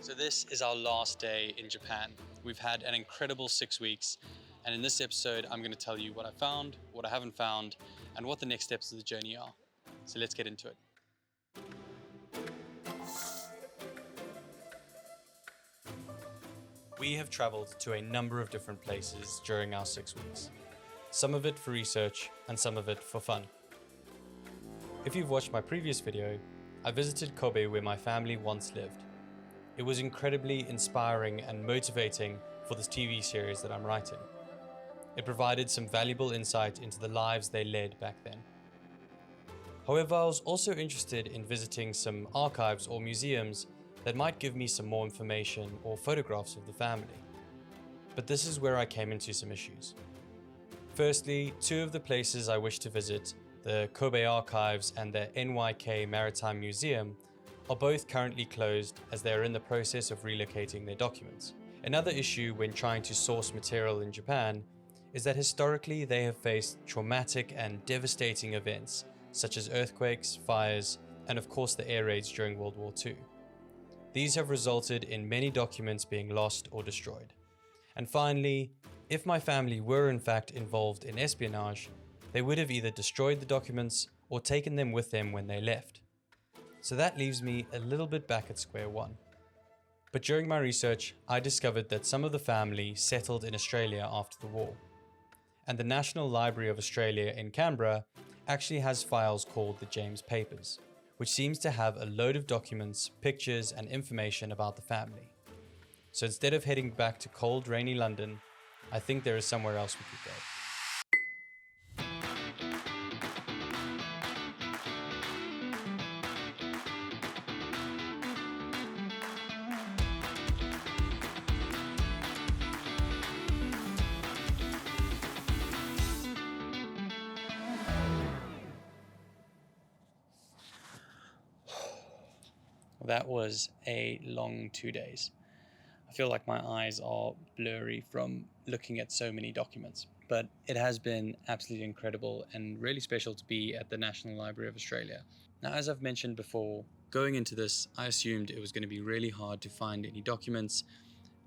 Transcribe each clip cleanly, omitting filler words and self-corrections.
So this is our last day in Japan. We've had an incredible 6 weeks, and in this episode I'm going to tell you what I found, what I haven't found, and what the next steps of the journey are. So let's get into it. We have traveled to a number of different places during our 6 weeks. Some of it for research and some of it for fun. If you've watched my previous video, I visited Kobe where my family once lived. It was incredibly inspiring and motivating for this TV series that I'm writing. It provided some valuable insight into the lives they led back then. However, I was also interested in visiting some archives or museums that might give me some more information or photographs of the family. But this is where I came into some issues. Firstly, two of the places I wish to visit, the Kobe Archives and the NYK Maritime Museum, are both currently closed as they are in the process of relocating their documents. Another issue when trying to source material in Japan is that historically they have faced traumatic and devastating events such as earthquakes, fires, and of course the air raids during World War II. These have resulted in many documents being lost or destroyed. And finally, if my family were in fact involved in espionage, they would have either destroyed the documents or taken them with them when they left. So that leaves me a little bit back at square one. But during my research, I discovered that some of the family settled in Australia after the war. And the National Library of Australia in Canberra actually has files called the James Papers, which seems to have a load of documents, pictures, and information about the family. So instead of heading back to cold, rainy London, I think there is somewhere else we could go. That was a long 2 days. I feel like my eyes are blurry from looking at so many documents, but it has been absolutely incredible and really special to be at the National Library of Australia. Now, as I've mentioned before, going into this, I assumed it was going to be really hard to find any documents,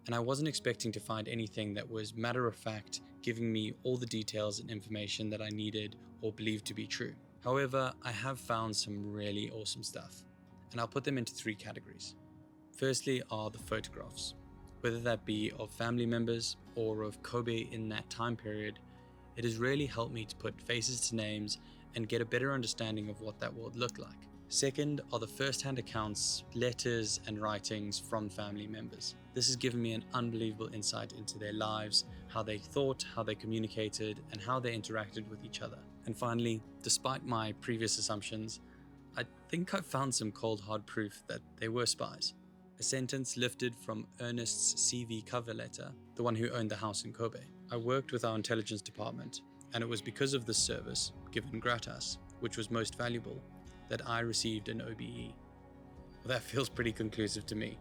and I wasn't expecting to find anything that was matter of fact, giving me all the details and information that I needed or believed to be true. However, I have found some really awesome stuff, and I'll put them into 3 categories. Firstly are the photographs, whether that be of family members or of Kobe in that time period. It has really helped me to put faces to names and get a better understanding of what that world looked like. Second are the first-hand accounts, letters and writings from family members. This has given me an unbelievable insight into their lives, how they thought, how they communicated, and how they interacted with each other. And finally, despite my previous assumptions, I think I found some cold hard proof that they were spies. A sentence lifted from Ernest's CV cover letter, the one who owned the house in Kobe. I worked with our intelligence department, and it was because of this service, given gratis, which was most valuable, that I received an OBE. Well, that feels pretty conclusive to me.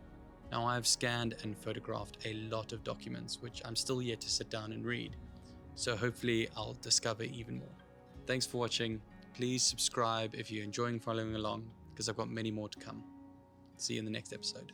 Now, I've scanned and photographed a lot of documents, which I'm still yet to sit down and read, so hopefully I'll discover even more. Thanks for watching. Please subscribe if you're enjoying following along, because I've got many more to come. See you in the next episode.